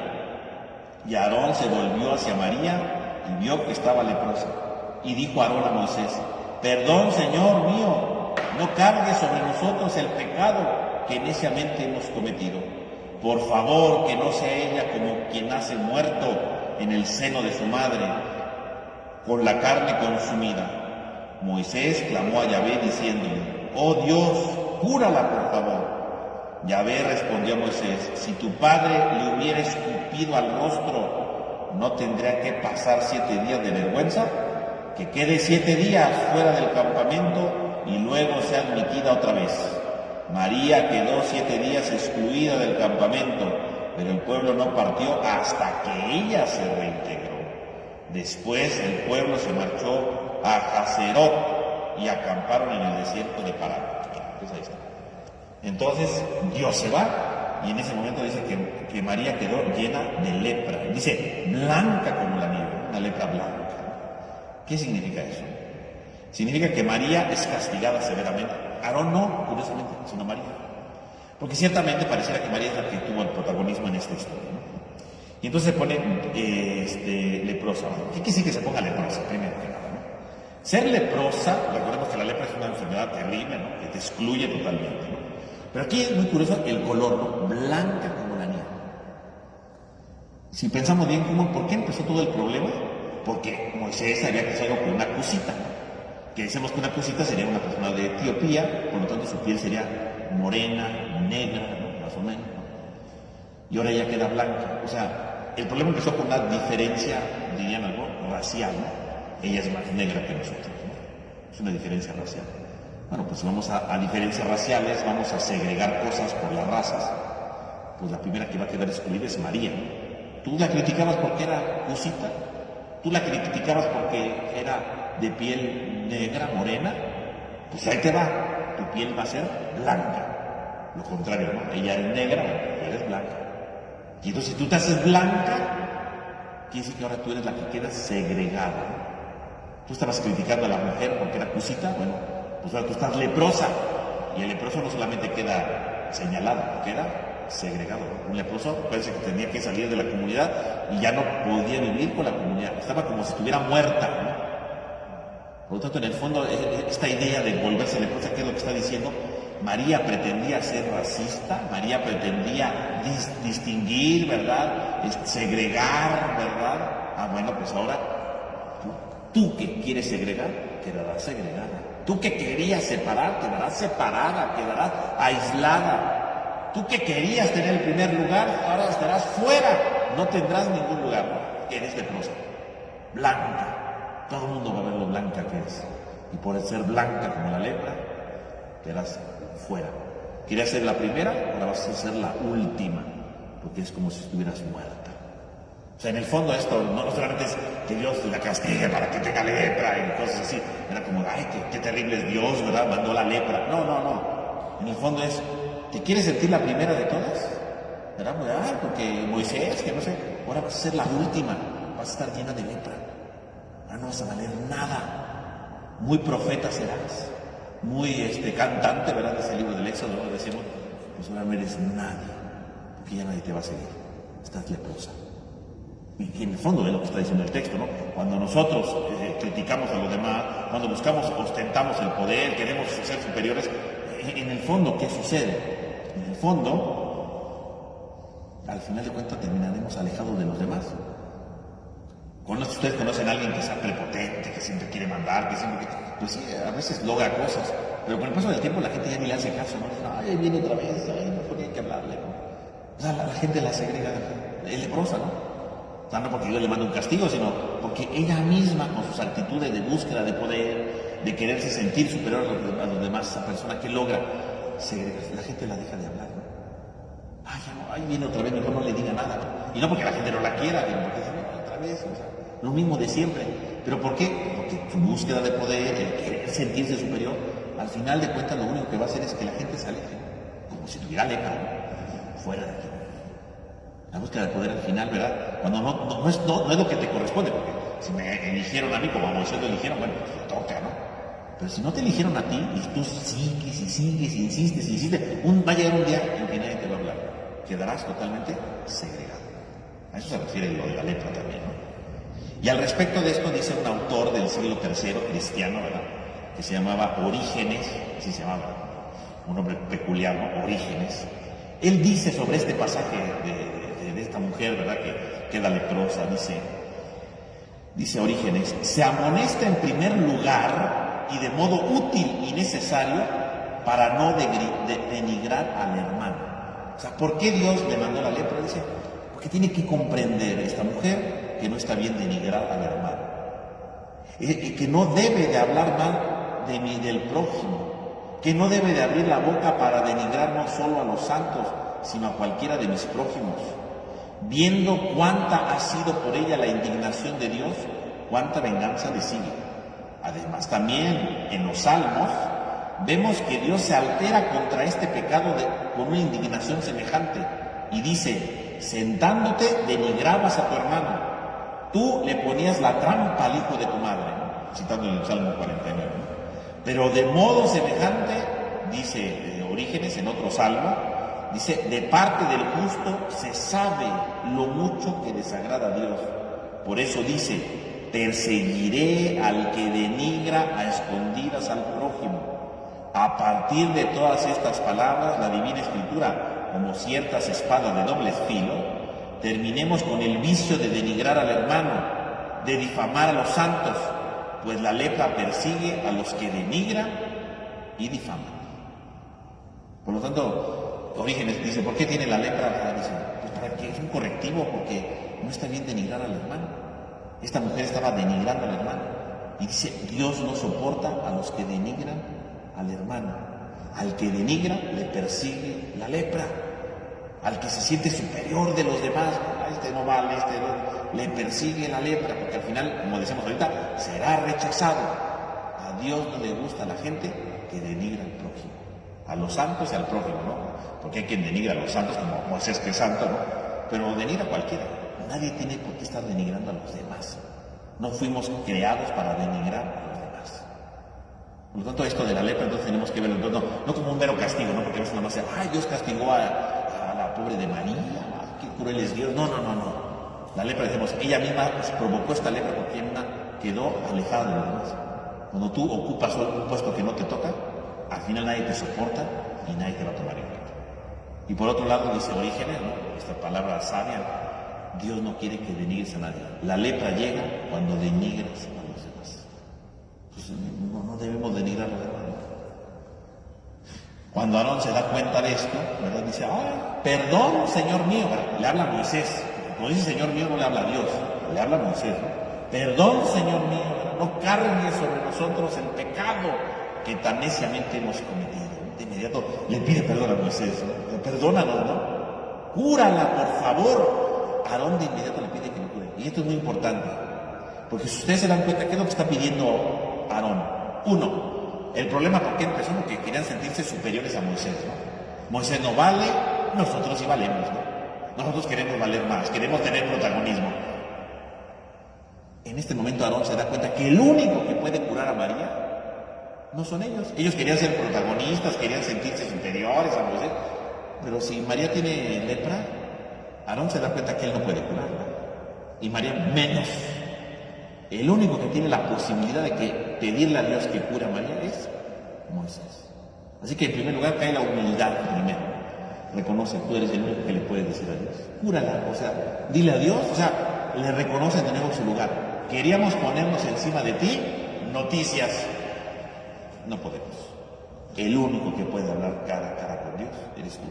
Y Aarón se volvió hacia María y vio que estaba leprosa. Y dijo Aarón a Moisés, perdón, Señor mío, no cargue sobre nosotros el pecado que neciamente hemos cometido. Por favor, que no sea ella como quien nace muerto en el seno de su madre, con la carne consumida. Moisés clamó a Yahvé diciéndole, oh Dios, cúrala por favor. Yahvé respondió a Moisés, si tu padre le hubiera escupido al rostro, ¿no tendría que pasar 7 días de vergüenza? Que quede 7 días fuera del campamento y luego sea admitida otra vez. María quedó 7 días excluida del campamento, pero el pueblo no partió hasta que ella se reintegró. Después el pueblo se marchó a Hazerot y acamparon en el desierto de Parán. Entonces Dios se va y en ese momento dice que María quedó llena de lepra. Dice blanca como la nieve, una lepra blanca. ¿Qué significa eso? Significa que María es castigada severamente. Aarón no, curiosamente, sino María. Porque ciertamente pareciera que María es la que tuvo el protagonismo en esta historia, ¿no? Y entonces se pone leprosa. ¿Qué quiere decir que se ponga leprosa? Primero que nada, ¿no? Ser leprosa, recordemos que la lepra es una enfermedad terrible, ¿no? Que te excluye totalmente, ¿no? Pero aquí es muy curioso el color, ¿no? Blanca como la nieve. Si pensamos bien, ¿por qué empezó todo el problema? Porque Moisés había casado con una cusita, ¿no? Que decimos que una cusita sería una persona de Etiopía, por lo tanto su piel sería morena, negra, ¿no? Más o menos, ¿no? Y ahora ella queda blanca. O sea, el problema empezó con una diferencia, dirían algo, racial, ¿no? Ella es más negra que nosotros, ¿no? Es una diferencia racial. Bueno, pues si vamos a diferencias raciales, vamos a segregar cosas por las razas. Pues la primera que va a quedar excluida es María. ¿Tú la criticabas porque era cusita? ¿Tú la criticabas porque era de piel negra, morena? Pues ahí te va, tu piel va a ser blanca. Lo contrario, ¿no? Ella es negra, tú eres blanca. Y entonces si tú te haces blanca, quiere decir que ahora tú eres la que queda segregada, ¿no? Tú estabas criticando a la mujer porque era cusita, bueno, pues ahora tú estás leprosa. Y el leproso no solamente queda señalado, queda segregado. Un leproso parece que tenía que salir de la comunidad y ya no podía vivir con la comunidad. Estaba como si estuviera muerta, ¿no? Por lo tanto, en el fondo, esta idea de volverse leprosa, ¿qué es lo que está diciendo? María pretendía ser racista, María pretendía distinguir, ¿verdad? Segregar, ¿verdad? Ah, bueno, pues ahora, tú que quieres segregar, quedarás segregada. Tú que querías separar, quedarás separada, quedarás aislada. Tú que querías tener el primer lugar, ahora estarás fuera. No tendrás ningún lugar. Eres leprosa, blanca. Todo el mundo va a ver lo blanca que es. Y por ser blanca como la lepra, quedarás fuera. ¿Querías ser la primera? Ahora vas a ser la última. Porque es como si estuvieras muerta. O sea, en el fondo esto no solamente es que Dios la castigue para que tenga lepra y cosas así. Era como, ay, qué terrible es Dios, ¿verdad? Mandó la lepra. No. En el fondo es, ¿te quieres sentir la primera de todas? ¿Verdad? Porque Moisés, que no sé, ahora vas a ser la última. Vas a estar llena de lepra. Ahora no vas a valer nada. Muy profeta serás. Muy cantante, ¿verdad? De ese libro del Éxodo, ¿no? Decimos, pues ahora no eres nadie. Porque ya nadie te va a seguir. Estás leprosa. Y en el fondo es lo que está diciendo el texto, ¿no? Cuando nosotros criticamos a los demás, cuando ostentamos el poder, queremos ser superiores, en el fondo, ¿qué sucede? En el fondo, al final de cuentas terminaremos alejados de los demás. Ustedes conocen a alguien que sea prepotente, que siempre quiere mandar, que siempre... Pues sí, a veces logra cosas, pero con el paso del tiempo la gente ya ni le hace caso, ¿no? Ay, viene otra vez, ay, no hay que hablarle, ¿no? O sea, la gente la segrega, es leprosa, ¿no? O sea, no porque Dios le manda un castigo, sino porque ella misma, con sus actitudes de búsqueda de poder, de quererse sentir superior a los demás, esa persona que logra, la gente la deja de hablar, ¿no? Ay, ya no, ahí viene otra vez, mejor no le diga nada, ¿no? Y no porque la gente no la quiera, sino porque dice, otra vez, o sea, lo mismo de siempre. ¿Pero por qué? Porque su búsqueda de poder, el querer sentirse superior, al final de cuentas lo único que va a hacer es que la gente se aleje, como si tuviera lepra, ¿no? Fuera de aquí. La búsqueda de poder al final, ¿verdad? Cuando no es lo que te corresponde, porque si me eligieron a mí como a Moisés lo eligieron, bueno, pues le toca, ¿no? Pero si no te eligieron a ti y tú sigues y sigues y insistes, va a llegar un día en que nadie te va a hablar. Quedarás totalmente segregado. A eso se refiere lo de la lepra también, ¿no? Y al respecto de esto dice un autor del siglo III, cristiano, ¿verdad? Que se llamaba Orígenes, así se llamaba, un nombre peculiar, ¿no? Orígenes. Él dice sobre este pasaje de esta mujer, ¿verdad? Que queda leprosa, dice Orígenes, se amonesta en primer lugar y de modo útil y necesario para no denigrar al hermano. O sea, ¿por qué Dios le mandó la lepra? Dice, porque tiene que comprender esta mujer que no está bien denigrar al hermano. Y que no debe de hablar mal del prójimo, que no debe de abrir la boca para denigrar no solo a los santos, sino a cualquiera de mis prójimos. Viendo cuánta ha sido por ella la indignación de Dios, cuánta venganza le sigue. Además, también en los Salmos vemos que Dios se altera contra este pecado con una indignación semejante y dice, sentándote denigrabas a tu hermano, tú le ponías la trampa al hijo de tu madre, ¿no? Citando el Salmo 49. ¿No? Pero de modo semejante, dice Orígenes en otro salmo, dice, de parte del justo se sabe lo mucho que desagrada a Dios. Por eso dice, perseguiré al que denigra a escondidas al prójimo. A partir de todas estas palabras, la Divina Escritura, como ciertas espadas de doble filo, terminemos con el vicio de denigrar al hermano, de difamar a los santos, pues la lepra persigue a los que denigran y difaman. Por lo tanto, Orígenes dice, ¿por qué tiene la lepra? Dice, pues para que es un correctivo, porque no está bien denigrar al hermano. Esta mujer estaba denigrando al hermano. Y dice, Dios no soporta a los que denigran al hermano. Al que denigra le persigue la lepra. Al que se siente superior de los demás, este no vale, este no, le persigue la lepra, porque al final, como decimos ahorita, será rechazado. A Dios no le gusta a la gente que denigra al prójimo. A los santos y al prójimo, ¿no? Porque hay quien denigra a los santos, como Moisés, que es santo, ¿no? Pero denigra a cualquiera. Nadie tiene por qué estar denigrando a los demás. No fuimos creados para denigrar a los demás. Por lo tanto, esto de la lepra, entonces tenemos que verlo, no como un mero castigo, ¿no? Porque a veces nada más se, ay, Dios castigó a la pobre de María, qué cruel es Dios. No. La lepra, decimos, ella misma provocó esta lepra porque ella quedó alejada de los demás. Cuando tú ocupas un puesto que no te toca, al final nadie te soporta y nadie te va a tomar en cuenta. Y por otro lado, dice Orígenes, ¿no? Esta palabra sabia, Dios no quiere que denigres a nadie. La lepra llega cuando denigras a los demás. Entonces, no debemos denigrar a los demás. Cuando Aarón se da cuenta de esto, ¿verdad? Dice, ay, perdón, Señor mío. Le habla a Moisés. Cuando dice Señor mío, no le habla a Dios, le habla a Moisés, ¿no? Perdón, Señor mío, no cargues sobre nosotros el pecado que tan neciamente hemos cometido. De inmediato le pide perdón a Moisés, ¿no? Perdónanos, ¿no? Cúrala, por favor. Aarón de inmediato le pide que lo cure. Y esto es muy importante, porque si ustedes se dan cuenta, ¿qué es lo que está pidiendo Aarón? Uno, el problema, ¿por qué empezó? Porque querían sentirse superiores a Moisés, ¿no? Moisés no vale, nosotros sí valemos, ¿no? Nosotros queremos valer más, queremos tener protagonismo. En este momento Aarón se da cuenta que el único que puede curar a María no son ellos. Ellos querían ser protagonistas, querían sentirse superiores a Moisés. Pero si María tiene lepra, Aarón se da cuenta que él no puede curarla. Y María menos. El único que tiene la posibilidad de pedirle a Dios que cure a María es Moisés. Así que en primer lugar cae la humildad primero. Reconoce, tú eres el único que le puedes decir a Dios. Cúrala, o sea, dile a Dios, o sea, le reconoce de nuevo su lugar. Queríamos ponernos encima de ti, noticias. No podemos. El único que puede hablar cara a cara con Dios eres tú.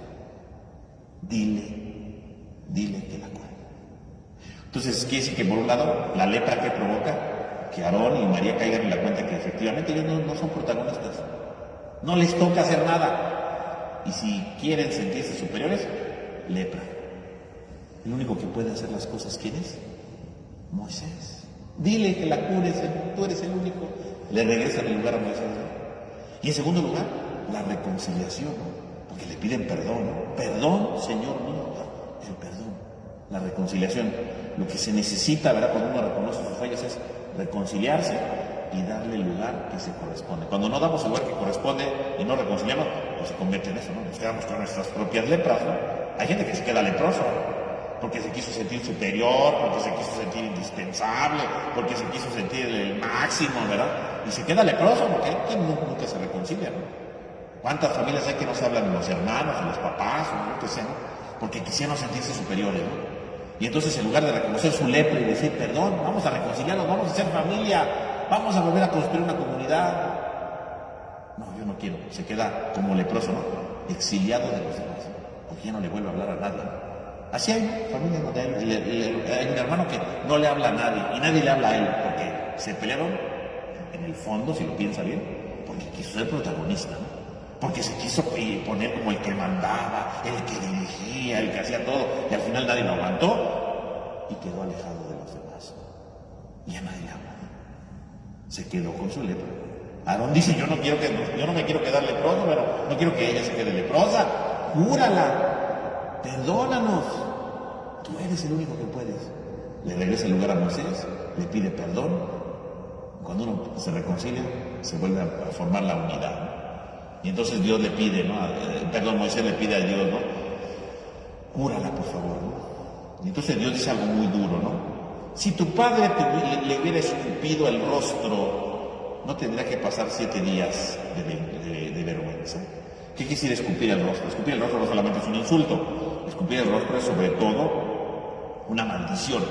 Dile que la cure. Entonces, quiere decir que por un lado, la lepra que provoca que Aarón y María caigan en la cuenta que efectivamente ellos no son protagonistas. No les toca hacer nada. Y si quieren sentirse superiores, lepra. El único que puede hacer las cosas, ¿quién es? Moisés. Dile que la cures, tú eres el único. Le regresa el lugar a Moisés. Y en segundo lugar, la reconciliación, ¿no? Porque le piden perdón, ¿no? Perdón, Señor mío, el perdón, la reconciliación. Lo que se necesita, ¿verdad?, cuando uno reconoce sus fallas es reconciliarse y darle el lugar que se corresponde. Cuando no damos el lugar que corresponde y no reconciliamos, pues se convierte en eso, ¿no? Nos quedamos con nuestras propias lepras, ¿no? Hay gente que se queda leproso porque se quiso sentir superior, porque se quiso sentir indispensable, porque se quiso sentir el máximo, ¿verdad? Y se queda leproso porque nunca se reconcilia, ¿no? ¿Cuántas familias hay que no se hablan los hermanos, los papás, o lo que sea, ¿no? Porque quisieron sentirse superiores, ¿no? Y entonces, en lugar de reconocer su lepra y decir, perdón, vamos a reconciliarnos, vamos a ser familia, vamos a volver a construir una comunidad. No, yo no quiero. Se queda como leproso, ¿no? Exiliado de los demás, ¿no? Porque ya no le vuelve a hablar a nadie, ¿no? Así hay familias donde hay un hermano que no le habla a nadie y nadie le habla a él porque se pelearon, en el fondo, si lo piensa bien, porque quiso ser protagonista, ¿no? Porque se quiso poner como el que mandaba, el que dirigía, el que hacía todo, y al final nadie lo aguantó y quedó alejado de los demás. Y a nadie le habla. Se quedó con su lepra. Aarón dice, yo no me quiero quedar leproso, pero no quiero que ella se quede leprosa. Cúrala, perdónanos. Tú eres el único que puedes. Le regresa el lugar a Moisés, le pide perdón. Cuando uno se reconcilia, se vuelve a formar la unidad, ¿no? Y entonces Dios le pide, ¿no? Moisés le pide a Dios, ¿no? Cúrala, por favor, ¿no? Y entonces Dios dice algo muy duro, ¿no? Si tu padre le hubiera escupido el rostro, no tendría que pasar 7 días de vergüenza. ¿Qué quiere decir escupir el rostro? Escupir el rostro no solamente es un insulto. Escupir el rostro es sobre todo una maldición.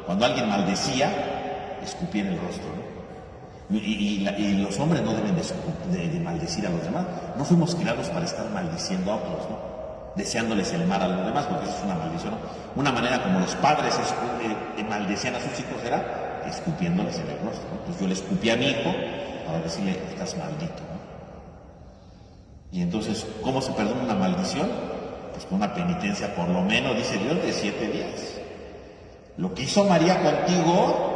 Cuando alguien maldecía, escupía en el rostro, ¿no? Y los hombres no deben de maldecir a los demás. No fuimos creados para estar maldiciendo a otros, ¿no? Deseándoles el mal a los demás, porque eso es una maldición, ¿no? Una manera como los padres maldecían a sus hijos era escupiéndoles en el rostro, ¿no? Pues yo le escupí a mi hijo para decirle, estás maldito, ¿no? Y entonces, ¿cómo se perdona una maldición? Pues con una penitencia, por lo menos, dice Dios, de 7 días. Lo que hizo María contigo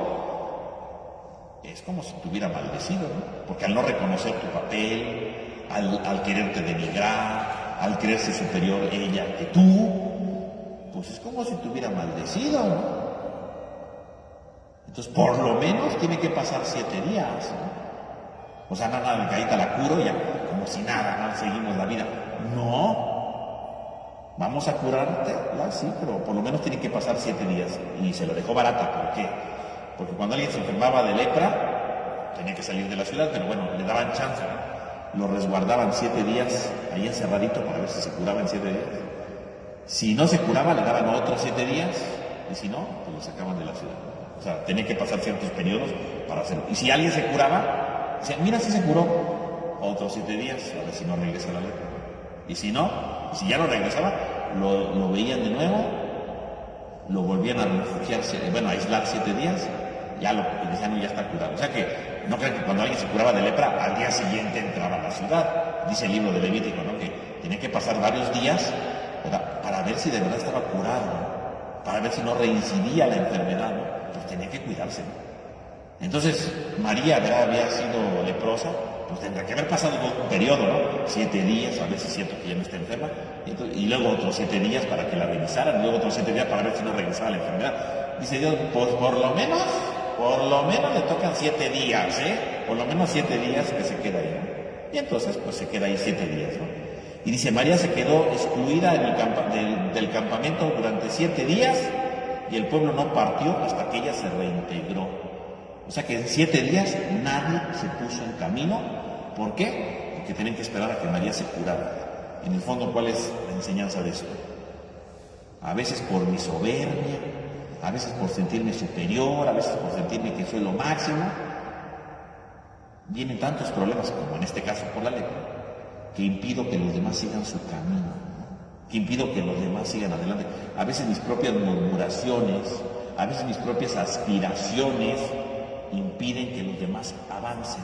es como si te hubiera maldecido, ¿no? Porque al no reconocer tu papel, al quererte denigrar, al creerse superior ella que tú, pues es como si te hubiera maldecido, ¿no? Entonces, por lo menos tiene que pasar 7 días, ¿no? O sea, nada, caída la curo y ya, como si nada, ¿no? Seguimos la vida. No. Vamos a curarte, sí, pero por lo menos tiene que pasar 7 días. Y se lo dejó barata, ¿por qué? Porque cuando alguien se enfermaba de lepra, tenía que salir de la ciudad, pero bueno, le daban chance, ¿no? Lo resguardaban 7 días ahí encerradito para ver si se curaba en 7 días. Si no se curaba, le daban otros 7 días, y si no, pues lo sacaban de la ciudad. O sea, tenía que pasar ciertos periodos para hacerlo. Y si alguien se curaba, decían, mira, si se curó, otros 7 días, a ver si no regresa la lepra. Y si no, si ya no regresaba, lo veían de nuevo, lo volvían a refugiarse, a aislar 7 días, ya lo decían, ya está curado. O sea que no crean que cuando alguien se curaba de lepra, al día siguiente entraba a la ciudad. Dice el libro de Levítico, ¿no? Que tenía que pasar varios días, ¿verdad?, para ver si de verdad estaba curado, ¿no? Para ver si no reincidía la enfermedad, ¿no? Pues tenía que cuidarse, ¿no? Entonces, María, ¿verdad?, había sido leprosa, pues tendrá que haber pasado un periodo, ¿no? 7 días, a ver si es cierto que ya no está enferma, y luego otros 7 días para que la revisaran, y luego otros 7 días para ver si no regresaba la enfermedad. Dice Dios, pues por lo menos le tocan 7 días, por lo menos 7 días que se queda ahí, ¿no? Y entonces, pues se queda ahí 7 días, ¿no? Y dice, María se quedó excluida del campamento durante 7 días, y el pueblo no partió hasta que ella se reintegró. O sea que en 7 días nadie se puso en camino. ¿Por qué? Porque tienen que esperar a que María se curara. En el fondo, ¿cuál es la enseñanza de esto? A veces por mi soberbia, a veces por sentirme superior, a veces por sentirme que soy lo máximo, vienen tantos problemas, como en este caso por la lepra, que impido que los demás sigan su camino, ¿no? Que impido que los demás sigan adelante. A veces mis propias murmuraciones, a veces mis propias aspiraciones impiden que los demás avancen.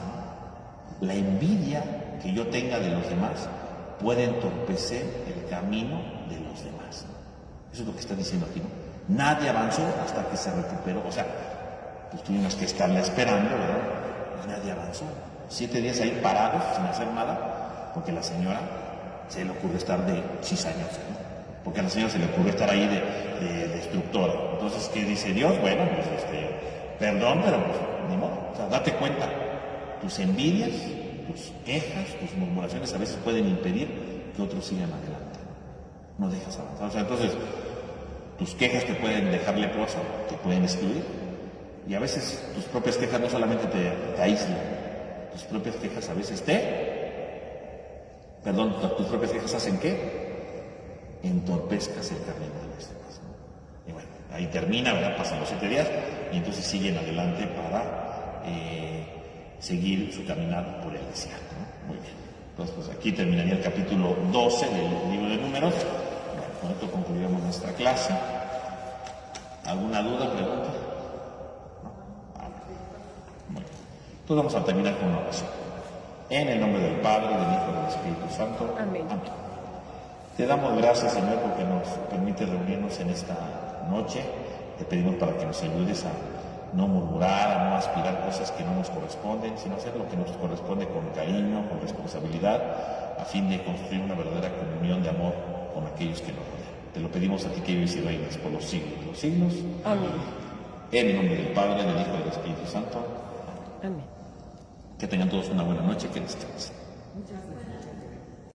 La envidia que yo tenga de los demás puede entorpecer el camino de los demás. Eso es lo que está diciendo aquí, ¿no? Nadie avanzó hasta que se recuperó. O sea, pues tuvimos que estarla esperando, ¿verdad? Y nadie avanzó. 7 días ahí parados, sin hacer nada, porque la señora se le ocurre estar de cizañosa, ¿no? Porque a la señora se le ocurre estar ahí de destructora. Entonces, ¿qué dice Dios? Bueno, pues perdón, pero pues, ni modo. O sea, date cuenta, tus envidias, tus quejas, tus murmuraciones a veces pueden impedir que otros sigan adelante. No dejas avanzar. O sea, entonces, tus quejas te pueden dejar leproso, te pueden excluir. Y a veces tus propias quejas no solamente te aíslan, tus propias quejas a veces tus propias quejas hacen ¿qué? Entorpezcas el camino de los demás, ¿no? Y bueno, ahí termina, ¿verdad? Pasan los 7 días y entonces siguen adelante para seguir su caminar por el desierto, ¿no? Muy bien. Entonces, pues aquí terminaría el capítulo 12 del libro de Números. Bueno, con esto concluiremos nuestra clase. ¿Alguna duda, pregunta? ¿No? Muy bien. Entonces vamos a terminar con una oración. En el nombre del Padre, del Hijo y del Espíritu Santo.
Amén.
Amén. Te damos gracias, Señor, porque nos permite reunirnos en esta noche. Te pedimos para que nos ayudes a no murmurar, a no aspirar cosas que no nos corresponden, sino hacer lo que nos corresponde con cariño, con responsabilidad, a fin de construir una verdadera comunión de amor con aquellos que nos rodean. Te lo pedimos a ti que vives y reinas por los siglos de los siglos.
Amén.
En el nombre del Padre, del Hijo y del Espíritu Santo.
Amén.
Que tengan todos una buena noche, que descansen.
Muchas gracias.